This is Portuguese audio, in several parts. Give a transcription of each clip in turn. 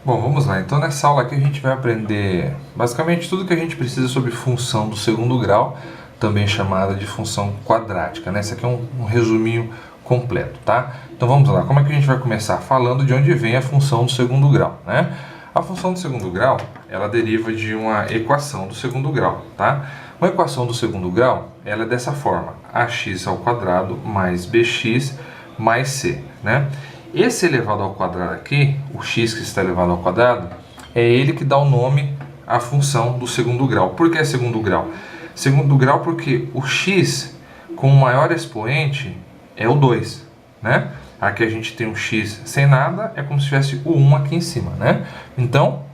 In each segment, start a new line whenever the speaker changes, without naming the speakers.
Bom, vamos lá. Então nessa aula aqui a gente vai aprender basicamente tudo que a gente precisa sobre função do segundo grau, também chamada de função quadrática, né? Esse aqui é um resuminho completo, tá? Então vamos lá. Como é que a gente vai começar? Falando de onde vem a função do segundo grau, né? A função do segundo grau, ela deriva de uma equação do segundo grau, tá? Uma equação do segundo grau, ela é dessa forma: ax ao quadrado mais bx mais c, né? Esse elevado ao quadrado aqui, o x que está elevado ao quadrado, é ele que dá o nome à função do segundo grau. Por que segundo grau? Segundo grau porque o x com o maior expoente é o 2, né? Aqui a gente tem um x sem nada, é como se tivesse o 1 aqui em cima, né? Então,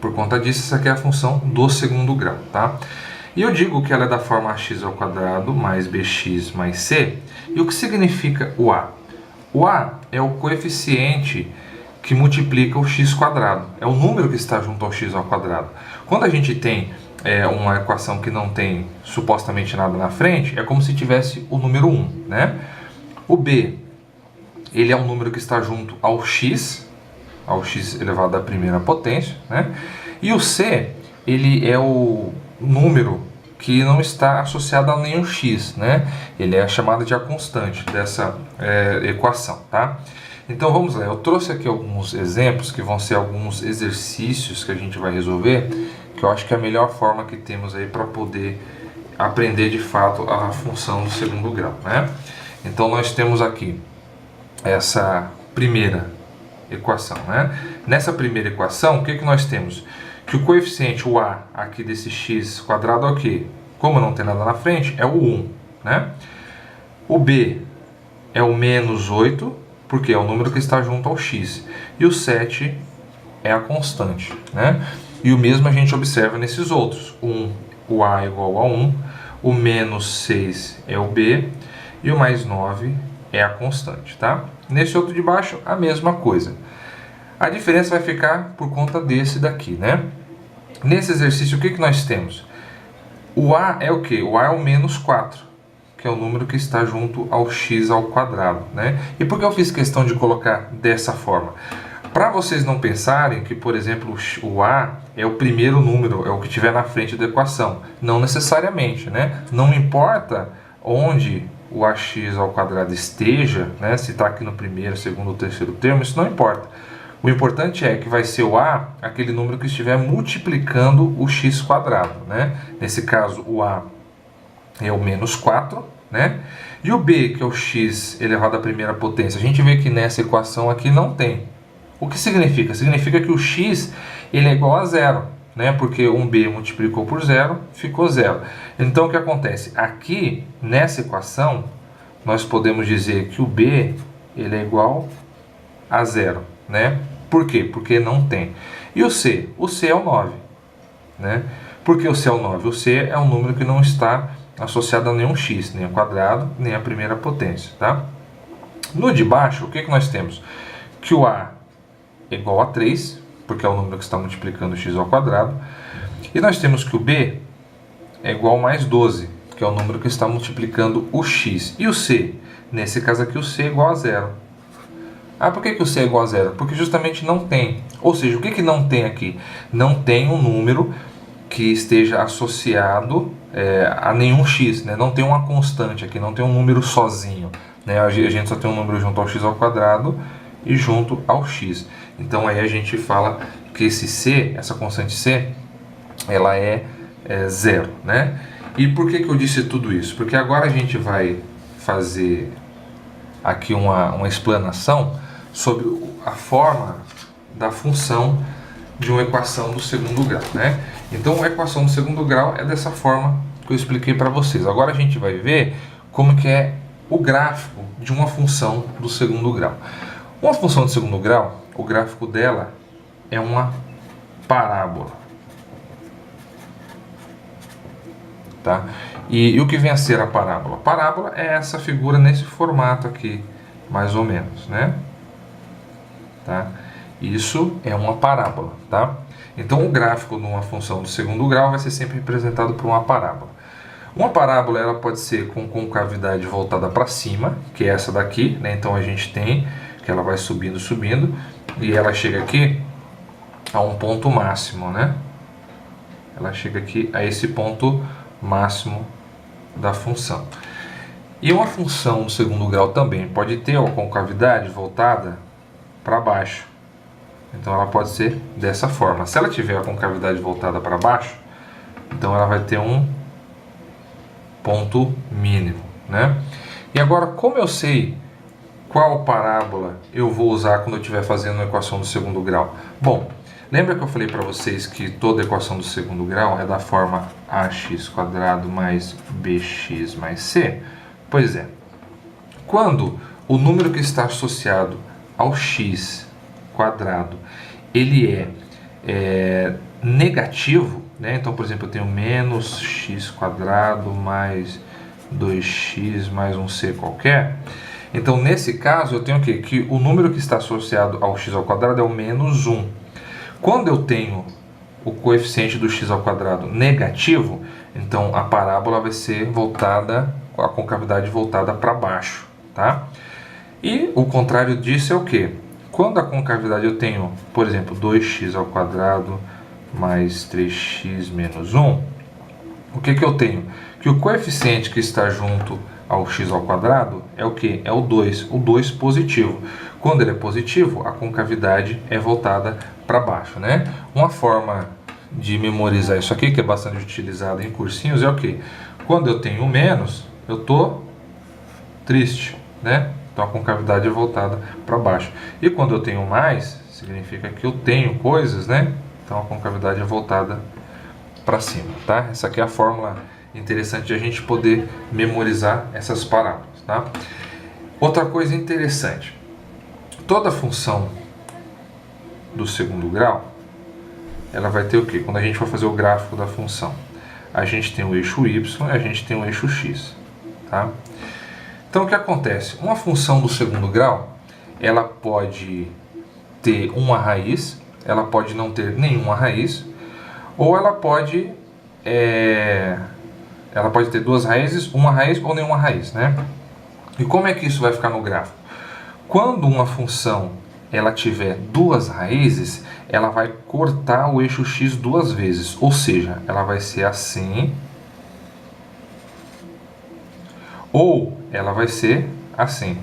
por conta disso, essa aqui é a função do segundo grau, tá? E eu digo que ela é da forma ax ao quadrado mais bx mais c. E o que significa o a? O a é o coeficiente que multiplica o x quadrado. É o número que está junto ao x ao quadrado. Quando a gente tem uma equação que não tem supostamente nada na frente, é como se tivesse o número 1, né? O b, ele é o número que está junto ao x elevado à primeira potência, né? E o c, ele é o número que não está associado a nenhum x, né? Ele é chamado de a constante dessa equação, tá? Então vamos lá, eu trouxe aqui alguns exemplos que vão ser alguns exercícios que a gente vai resolver, que eu acho que é a melhor forma que temos aí para poder aprender de fato a função do segundo grau, né? Então nós temos aqui essa primeira equação, né? Nessa primeira equação, o que nós temos? Que o coeficiente, o a aqui desse x quadrado é o quê? Como não tem nada na frente, é o 1, né? O b é o menos 8, porque é o número que está junto ao x. E o 7 é a constante, né? E o mesmo a gente observa nesses outros. O a é igual a 1, o menos 6 é o b, e o mais 9 é a constante, tá? Nesse outro de baixo, a mesma coisa. A diferença vai ficar por conta desse daqui, né? Nesse exercício, o que nós temos? O a é o quê? O a é o menos 4, que é o número que está junto ao x ao quadrado, né? E por que eu fiz questão de colocar dessa forma? Para vocês não pensarem que, por exemplo, o a é o primeiro número, é o que estiver na frente da equação. Não necessariamente, né? Não importa onde o ax ao quadrado esteja, né? Se está aqui no primeiro, segundo ou terceiro termo, isso não importa. O importante é que vai ser o a, aquele número que estiver multiplicando o x quadrado, né? Nesse caso, o a é o menos 4, né? E o b, que é o x elevado à primeira potência, a gente vê que nessa equação aqui não tem. O que significa? Significa que o x ele é igual a zero, né? Porque um b multiplicou por zero, ficou zero. Então, o que acontece? Aqui, nessa equação, nós podemos dizer que o b ele é igual a zero, né? Por quê? Porque não tem. E o c? O c é o 9, né? Por que o c é o 9? O c é um número que não está associado a nenhum x, nem ao quadrado, nem à primeira potência, tá? No de baixo, o que nós temos? Que o a é igual a 3, porque é o número que está multiplicando o x ao quadrado. E nós temos que o b é igual a mais 12, que é o número que está multiplicando o x. E o c? Nesse caso aqui, o c é igual a zero. Ah, por que o c é igual a zero? Porque justamente não tem. Ou seja, o que não tem aqui? Não tem um número que esteja associado a nenhum x, né? Não tem uma constante aqui, não tem um número sozinho, né? A gente só tem um número junto ao x ao quadrado e junto ao x. Então aí a gente fala que esse c, essa constante c, ela é zero, né? E por que eu disse tudo isso? Porque agora a gente vai fazer aqui uma explanação sobre a forma da função de uma equação do segundo grau, né? Então, a equação do segundo grau é dessa forma que eu expliquei para vocês. Agora a gente vai ver como que é o gráfico de uma função do segundo grau. Uma função do segundo grau, o gráfico dela é uma parábola, tá? E o que vem a ser a parábola? A parábola é essa figura nesse formato aqui, mais ou menos, né? Tá? Isso é uma parábola, tá? Então o gráfico numa função do segundo grau vai ser sempre representado por uma parábola. Uma parábola ela pode ser com concavidade voltada para cima, que é essa daqui, né? Então a gente tem que ela vai subindo, subindo, e ela chega aqui a um ponto máximo, né? Ela chega aqui a esse ponto máximo da função. E uma função do segundo grau também pode ter uma concavidade voltada para baixo. Então ela pode ser dessa forma. Se ela tiver a concavidade voltada para baixo, então ela vai ter um ponto mínimo, né? E agora, como eu sei qual parábola eu vou usar quando eu estiver fazendo a equação do segundo grau? Bom, lembra que eu falei para vocês que toda equação do segundo grau é da forma ax² mais bx mais c? Pois é, quando o número que está associado ao x quadrado ele é negativo, né? Então, por exemplo, eu tenho menos x² mais 2x mais um c qualquer. Então, nesse caso, eu tenho o quê? Que o número que está associado ao x² é o menos 1. Quando eu tenho o coeficiente do x² negativo, então a parábola vai ser voltada, a concavidade voltada para baixo, tá? E o contrário disso é o quê? Quando a concavidade eu tenho, por exemplo, 2x² mais 3x menos 1, o que eu tenho? Que o coeficiente que está junto ao x² é o que? É o 2 positivo. Quando ele é positivo, a concavidade é voltada para baixo, né? Uma forma de memorizar isso aqui, que é bastante utilizada em cursinhos, é o que? Quando eu tenho menos, eu estou triste, né? Então a concavidade é voltada para baixo. E quando eu tenho mais, significa que eu tenho coisas, né? Então a concavidade é voltada para cima, tá? Essa aqui é a fórmula interessante de a gente poder memorizar essas parábolas, tá? Outra coisa interessante, toda função do segundo grau, ela vai ter o quê? Quando a gente for fazer o gráfico da função, a gente tem o eixo y e a gente tem o eixo x, tá? Então o que acontece? Uma função do segundo grau, ela pode ter uma raiz, ela pode não ter nenhuma raiz, ou ela pode ter duas raízes, uma raiz ou nenhuma raiz, né? E como é que isso vai ficar no gráfico? Quando uma função ela tiver duas raízes, ela vai cortar o eixo x duas vezes, ou seja, ela vai ser assim, ou ela vai ser assim,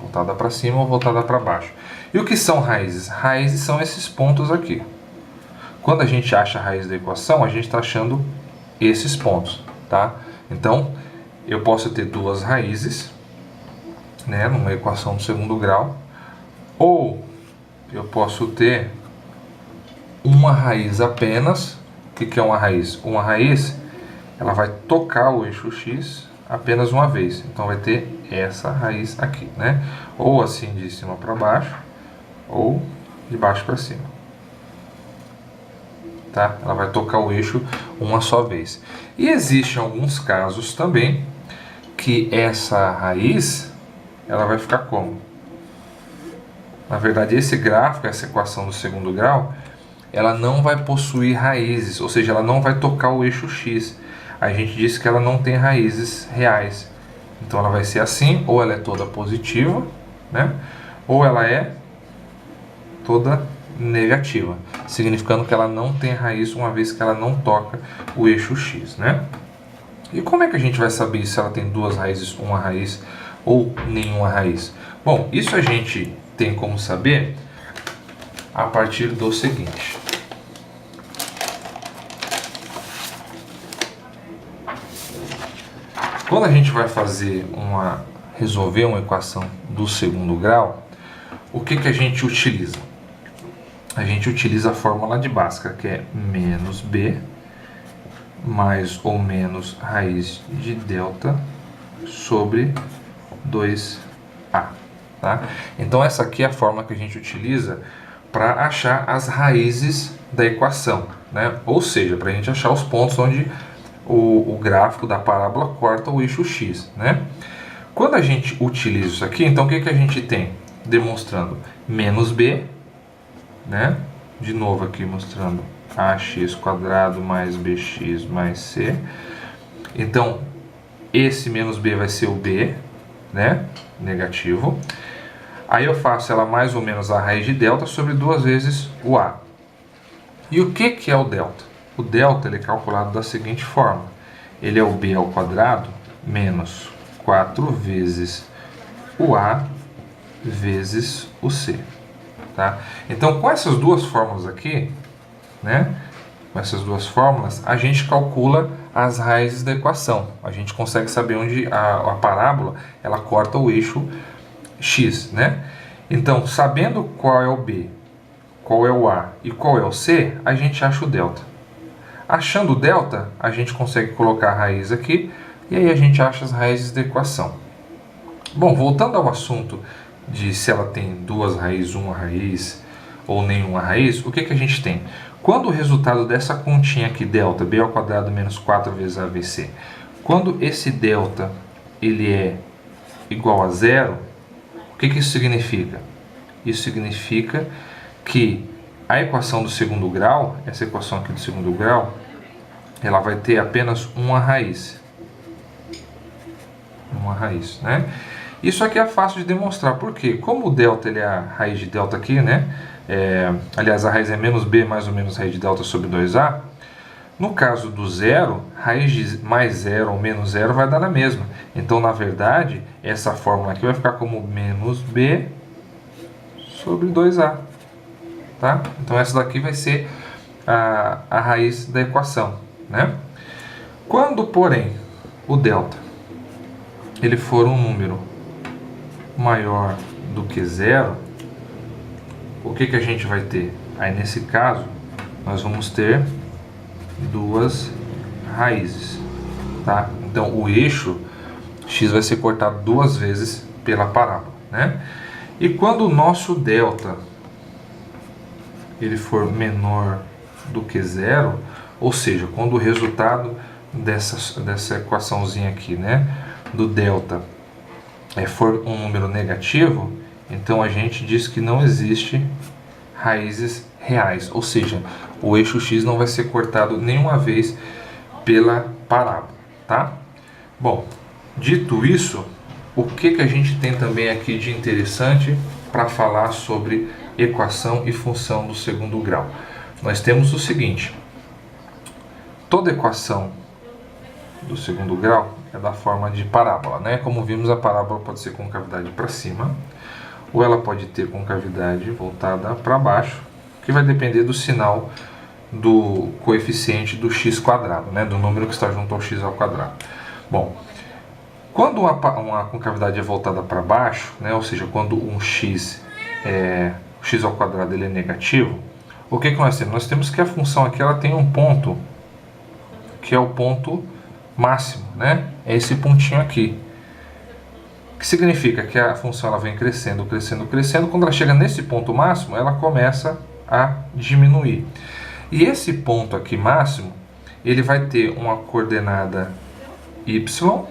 voltada para cima ou voltada para baixo. E o que são raízes? Raízes são esses pontos aqui. Quando a gente acha a raiz da equação, a gente está achando esses pontos, tá? Então, eu posso ter duas raízes, né, numa equação do segundo grau, ou eu posso ter uma raiz apenas. O que é uma raiz? Uma raiz, ela vai tocar o eixo x apenas uma vez. Então vai ter essa raiz aqui, né? Ou assim de cima para baixo, ou de baixo para cima. Tá? Ela vai tocar o eixo uma só vez. E existem alguns casos também que essa raiz ela vai ficar como? Na verdade, esse gráfico, essa equação do segundo grau, ela não vai possuir raízes, ou seja, ela não vai tocar o eixo x. A gente disse que ela não tem raízes reais. Então ela vai ser assim, ou ela é toda positiva, né? Ou ela é toda negativa, significando que ela não tem raiz, uma vez que ela não toca o eixo x, né? E como é que a gente vai saber se ela tem duas raízes, uma raiz ou nenhuma raiz? Bom, isso a gente tem como saber a partir do seguinte. Quando a gente vai resolver uma equação do segundo grau, o que a gente utiliza? A gente utiliza a fórmula de Bhaskara, que é menos b mais ou menos raiz de delta sobre 2a. Tá? Então essa aqui é a fórmula que a gente utiliza para achar as raízes da equação, né? Ou seja, para a gente achar os pontos onde o gráfico da parábola corta o eixo x, né? Quando a gente utiliza isso aqui, então o que a gente tem? Demonstrando menos b, né? De novo aqui mostrando ax² mais bx mais c. Então, esse menos b vai ser o b, né? Negativo. Aí eu faço ela mais ou menos a raiz de delta sobre 2 vezes o a. E o que é o delta? O delta ele é calculado da seguinte forma. Ele é o b ao quadrado menos 4 vezes o a vezes o c. Tá? Então, com essas duas fórmulas aqui, né? Com essas duas fórmulas, a gente calcula as raízes da equação. A gente consegue saber onde a parábola ela corta o eixo x, né? Então, sabendo qual é o b, qual é o a e qual é o c, a gente acha o delta. Achando o delta, a gente consegue colocar a raiz aqui e aí a gente acha as raízes da equação. Bom, voltando ao assunto de se ela tem duas raízes, uma raiz ou nenhuma raiz, o que a gente tem? Quando o resultado dessa continha aqui, delta, b ao quadrado menos 4 vezes avc, quando esse delta ele é igual a zero, o que isso significa? Isso significa que a equação do segundo grau, essa equação aqui do segundo grau, ela vai ter apenas uma raiz. Uma raiz, né? Isso aqui é fácil de demonstrar, porque como o delta ele é a raiz de delta aqui, né? Aliás, a raiz é menos b mais ou menos raiz de delta sobre 2a. No caso do zero, raiz de mais zero ou menos zero vai dar na mesma. Então, na verdade, essa fórmula aqui vai ficar como menos b sobre 2a. Tá? Então, essa daqui vai ser a raiz da equação, né? Quando, porém, o delta ele for um número maior do que zero, o que a gente vai ter? Aí, nesse caso, nós vamos ter duas raízes, tá? Então, o eixo x vai ser cortado duas vezes pela parábola, né? E quando o nosso delta ele for menor do que zero, ou seja, quando o resultado dessa equaçãozinha aqui, né, do delta for um número negativo, então a gente diz que não existe raízes reais, ou seja, o eixo x não vai ser cortado nenhuma vez pela parábola, tá? Bom, dito isso, o que a gente tem também aqui de interessante para falar sobre equação e função do segundo grau? Nós temos o seguinte: toda equação do segundo grau é da forma de parábola, né? Como vimos, a parábola pode ser com concavidade para cima, ou ela pode ter concavidade voltada para baixo, que vai depender do sinal do coeficiente do x², né? Do número que está junto ao x ao quadrado. Bom, quando uma concavidade é voltada para baixo, né? Ou seja, quando um x ao quadrado ele é negativo, o que nós temos? Nós temos que a função aqui ela tem um ponto, que é o ponto máximo, né? É esse pontinho aqui. Que significa que a função ela vem crescendo, crescendo, crescendo. Quando ela chega nesse ponto máximo, ela começa a diminuir. E esse ponto aqui máximo, ele vai ter uma coordenada y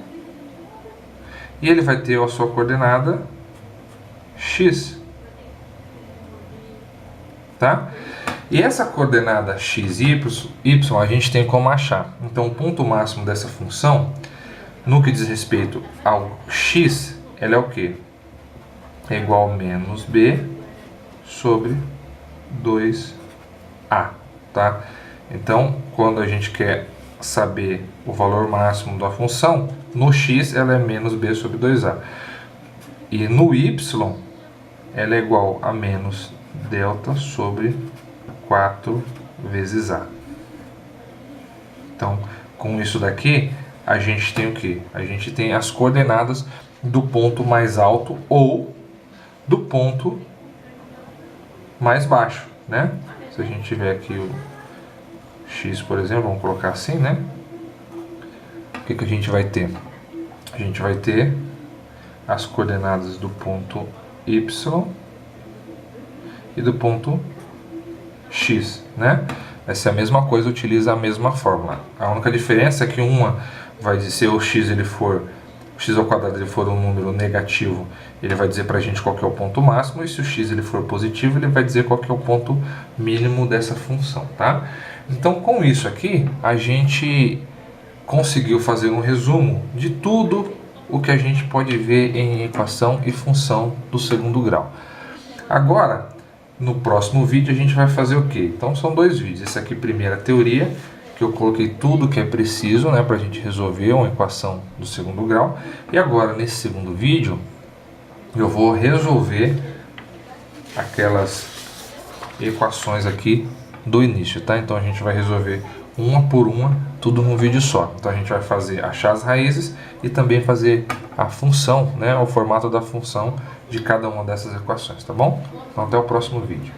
e ele vai ter a sua coordenada x. Tá? E essa coordenada x e y a gente tem como achar. Então, o ponto máximo dessa função, no que diz respeito ao x, ela é o quê? É igual a menos b sobre 2a. Tá? Então, quando a gente quer saber o valor máximo da função, no x ela é menos b sobre 2a. E no y, ela é igual a menos delta sobre 4 vezes a. Então, com isso daqui, a gente tem o que? A gente tem as coordenadas do ponto mais alto ou do ponto mais baixo, né? Se a gente tiver aqui o x, por exemplo, vamos colocar assim, né? O que a gente vai ter? A gente vai ter as coordenadas do ponto y e do ponto x, né? Vai ser a mesma coisa, utiliza a mesma fórmula. A única diferença é que uma vai dizer o x ele for o x ao quadrado ele for um número negativo, ele vai dizer para a gente qual que é o ponto máximo, e se o x ele for positivo, ele vai dizer qual que é o ponto mínimo dessa função, tá? Então, com isso aqui, a gente conseguiu fazer um resumo de tudo o que a gente pode ver em equação e função do segundo grau. Agora, no próximo vídeo, a gente vai fazer o quê? Então, são dois vídeos. Esse aqui, primeira teoria, que eu coloquei tudo que é preciso, né, para a gente resolver uma equação do segundo grau. E agora, nesse segundo vídeo, eu vou resolver aquelas equações aqui do início, tá? Então a gente vai resolver uma por uma, tudo num vídeo só. Então a gente vai fazer achar as raízes e também fazer a função, né, o formato da função de cada uma dessas equações, tá bom? Então até o próximo vídeo.